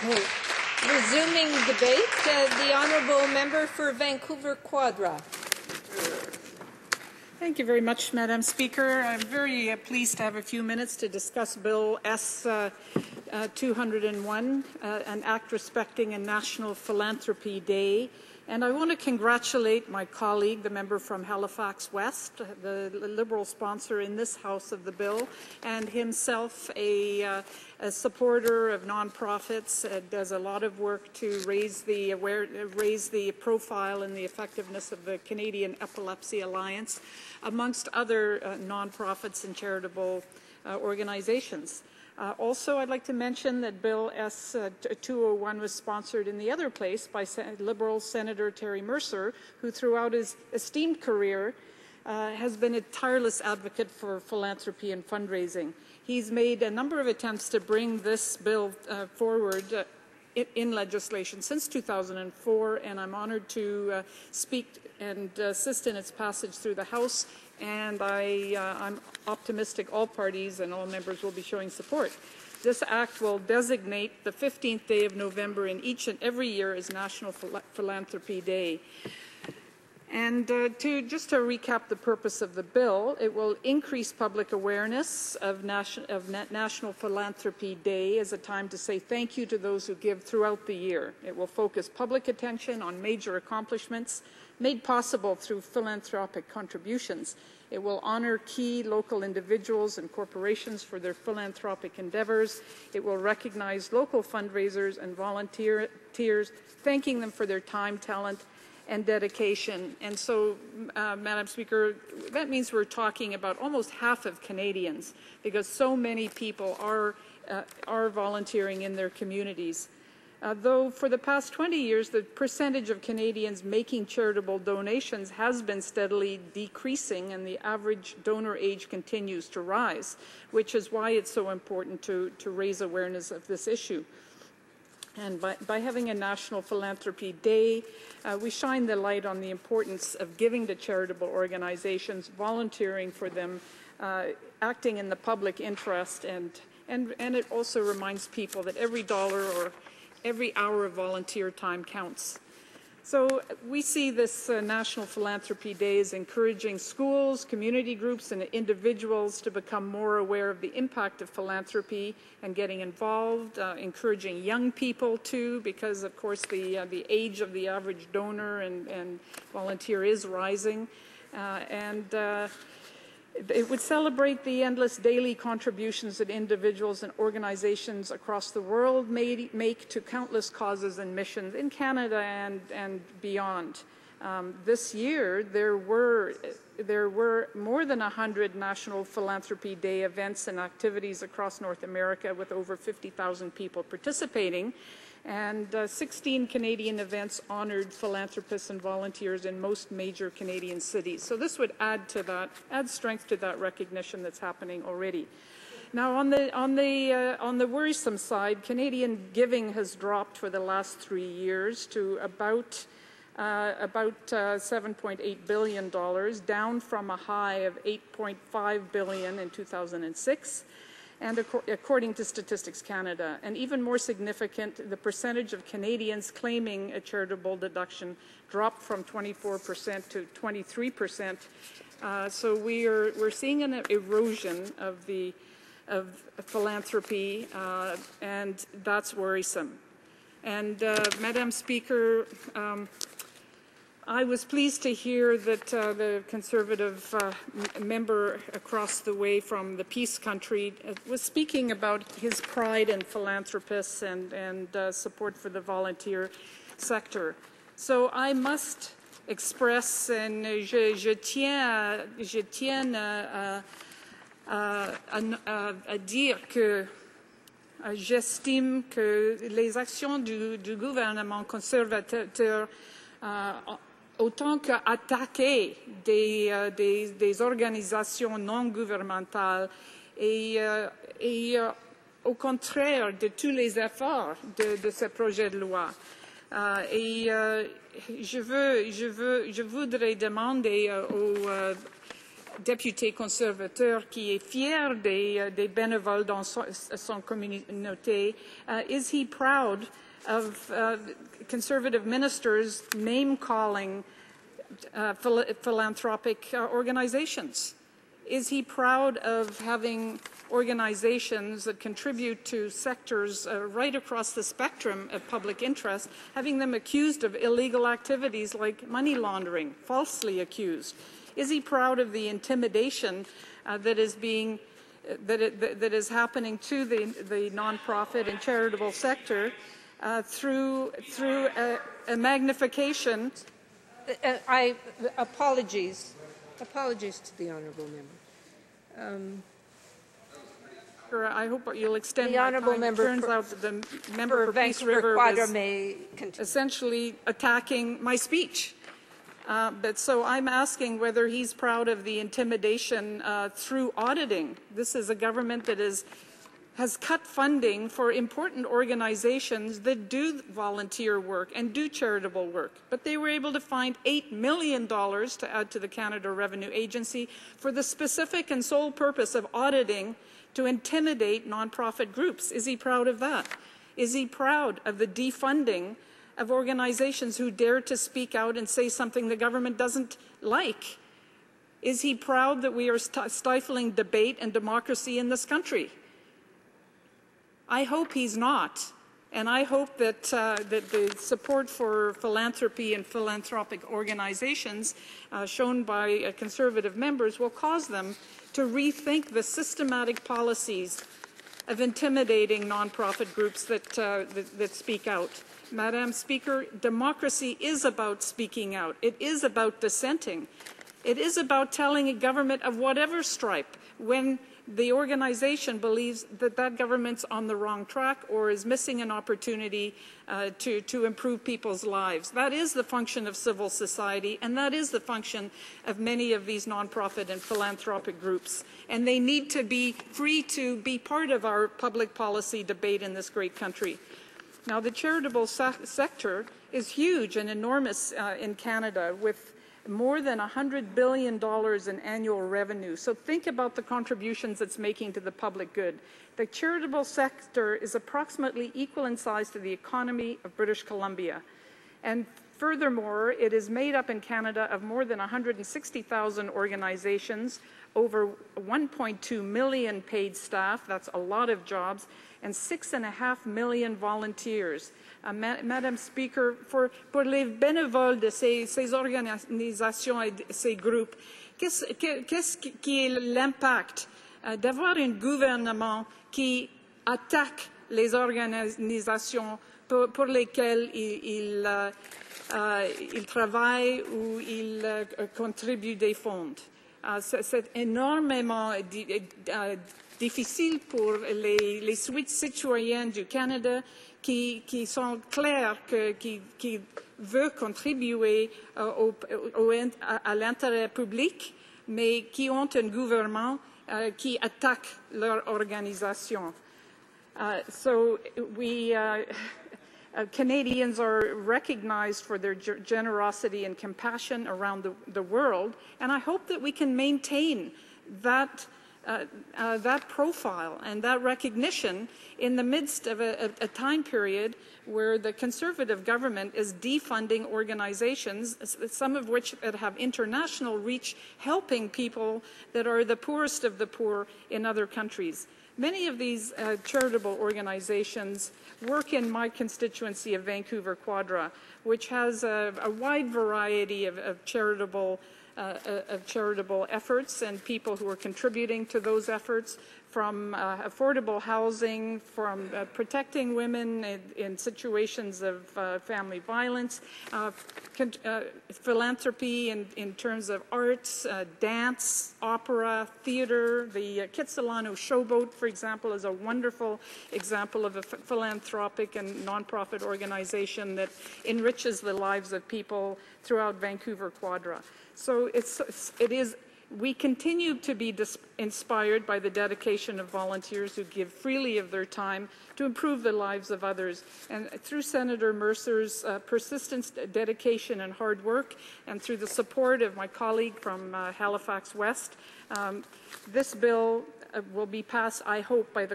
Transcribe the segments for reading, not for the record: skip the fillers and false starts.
Resuming debate, the Honourable Member for Vancouver Quadra. Thank you very much, Madam Speaker. I'm very pleased to have a few minutes to discuss Bill S-201, an act respecting a National Philanthropy Day. And I want to congratulate my colleague, the member from Halifax West, the Liberal sponsor in this House of the bill, and himself a supporter of nonprofits, does a lot of work to raise the profile and the effectiveness of the Canadian Epilepsy Alliance, amongst other nonprofits and charitable organizations. Also, I'd like to mention that Bill S-201 was sponsored in the other place by Liberal Senator Terry Mercer, who throughout his esteemed career has been a tireless advocate for philanthropy and fundraising. He's made a number of attempts to bring this bill forward in legislation since 2004, and I'm honored to speak and assist in its passage through the House, and I'm optimistic all parties and all members will be showing support. This act will designate the 15th day of November in each and every year as National Philanthropy Day. And just to recap the purpose of the bill, it will increase public awareness of National Philanthropy Day as a time to say thank you to those who give throughout the year. It will focus public attention on major accomplishments made possible through philanthropic contributions. It will honor key local individuals and corporations for their philanthropic endeavors. It will recognize local fundraisers and volunteers, thanking them for their time, talent, and dedication. And so, Madam Speaker, that means we're talking about almost half of Canadians, because so many people are volunteering in their communities. Though for the past 20 years, the percentage of Canadians making charitable donations has been steadily decreasing, and the average donor age continues to rise, which is why it's so important to raise awareness of this issue. And by having a National Philanthropy Day, we shine the light on the importance of giving to charitable organizations, volunteering for them, acting in the public interest, and it also reminds people that every dollar or every hour of volunteer time counts. So we see this National Philanthropy Day as encouraging schools, community groups, and individuals to become more aware of the impact of philanthropy and getting involved, encouraging young people too, because of course the age of the average donor and volunteer is rising. It would celebrate the endless daily contributions that individuals and organizations across the world make to countless causes and missions in Canada and beyond. This year, there were more than 100 National Philanthropy Day events and activities across North America, with over 50,000 people participating. And 16 Canadian events honored philanthropists and volunteers in most major Canadian cities. So this would add strength to that recognition that's happening already. Now, on the worrisome side, Canadian giving has dropped for the last 3 years to about $7.8 billion, down from a high of $8.5 billion in 2006. And according to Statistics Canada. And even more significant, the percentage of Canadians claiming a charitable deduction dropped from 24% to 23%. So we're seeing an erosion of philanthropy, and that's worrisome. And Madam Speaker, I was pleased to hear that the Conservative member across the way from the Peace Country was speaking about his pride in philanthropists and support for the volunteer sector. So I must express, and je tiens à dire que j'estime que les actions du gouvernement conservateur autant qu'attaquer des organisations non gouvernementales et au contraire de tous les efforts de ce projet de loi. Je voudrais demander député conservateur qui est fier des bénévoles dans son communauté, is he proud of conservative ministers name-calling philanthropic organizations? Is he proud of having organizations that contribute to sectors right across the spectrum of public interest, having them accused of illegal activities like money laundering, falsely accused? Is he proud of the intimidation that is happening to the nonprofit and charitable sector through a magnification? Apologies to the honourable member. I hope you'll extend the my honourable time. member. It turns out that the member for Peace River was essentially attacking my speech. But so I'm asking whether he's proud of the intimidation through auditing. This is a government that has cut funding for important organizations that do volunteer work and do charitable work. But they were able to find $8 million to add to the Canada Revenue Agency for the specific and sole purpose of auditing to intimidate nonprofit groups. Is he proud of that? Is he proud of the defunding of organizations who dare to speak out and say something the government doesn't like? Is he proud that we are stifling debate and democracy in this country? I hope he's not. And I hope that, that the support for philanthropy and philanthropic organizations shown by conservative members will cause them to rethink the systematic policies of intimidating nonprofit groups that speak out. Madam Speaker, democracy is about speaking out. It is about dissenting. It is about telling a government of whatever stripe when the organization believes that that government's on the wrong track or is missing an opportunity to improve people's lives. That is the function of civil society, and that is the function of many of these nonprofit and philanthropic groups. And they need to be free to be part of our public policy debate in this great country. Now, the charitable sector is huge and enormous in Canada, with more than $100 billion in annual revenue. So think about the contributions it's making to the public good. The charitable sector is approximately equal in size to the economy of British Columbia. And furthermore, it is made up in Canada of more than 160,000 organizations, over 1.2 million paid staff, that's a lot of jobs, and 6.5 million volunteers. Madam Speaker, pour les bénévoles de ces organisations et ces groupes, qu'est-ce qui est l'impact d'avoir un gouvernement qui attaque les organisations pour lesquelles il travaille ou il contribue des fonds? C'est énormément difficile pour les citoyens du Canada qui sont clairs, qui veulent contribuer à l'intérêt public, mais qui ont un gouvernement qui attaque leur organisation. So we Canadians are recognized for their generosity and compassion around the world, and I hope that we can maintain that that profile and that recognition in the midst of a time period where the Conservative government is defunding organizations, some of which that have international reach, helping people that are the poorest of the poor in other countries. Many of these charitable organizations work in my constituency of Vancouver Quadra, which has a wide variety of charitable efforts and people who are contributing to those efforts, from affordable housing, from protecting women in situations of family violence, philanthropy in terms of arts, dance, opera, theater. The Kitsilano Showboat, for example, is a wonderful example of a philanthropic and nonprofit organization that enriches the lives of people throughout Vancouver Quadra. So it is We continue to be inspired by the dedication of volunteers who give freely of their time to improve the lives of others. And through Senator Mercer's persistence, dedication, and hard work, and through the support of my colleague from Halifax West, this bill will be passed, I hope, by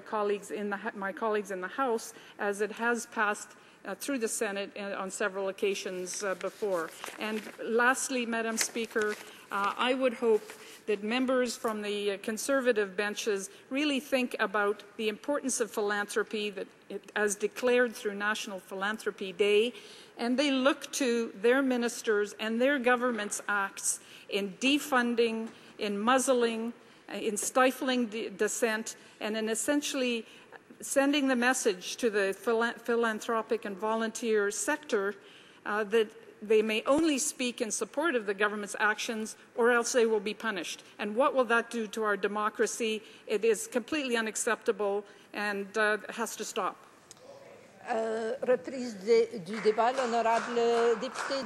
my colleagues in the House, as it has passed through the Senate on several occasions before. And lastly, Madam Speaker, I would hope that members from the Conservative benches really think about the importance of philanthropy as declared through National Philanthropy Day, and they look to their ministers and their government's acts in defunding, in muzzling, in stifling dissent, and in essentially sending the message to the philanthropic and volunteer sector that they may only speak in support of the government's actions, or else they will be punished. And what will that do to our democracy? It is completely unacceptable and has to stop. Reprise du débat, l'honorable député.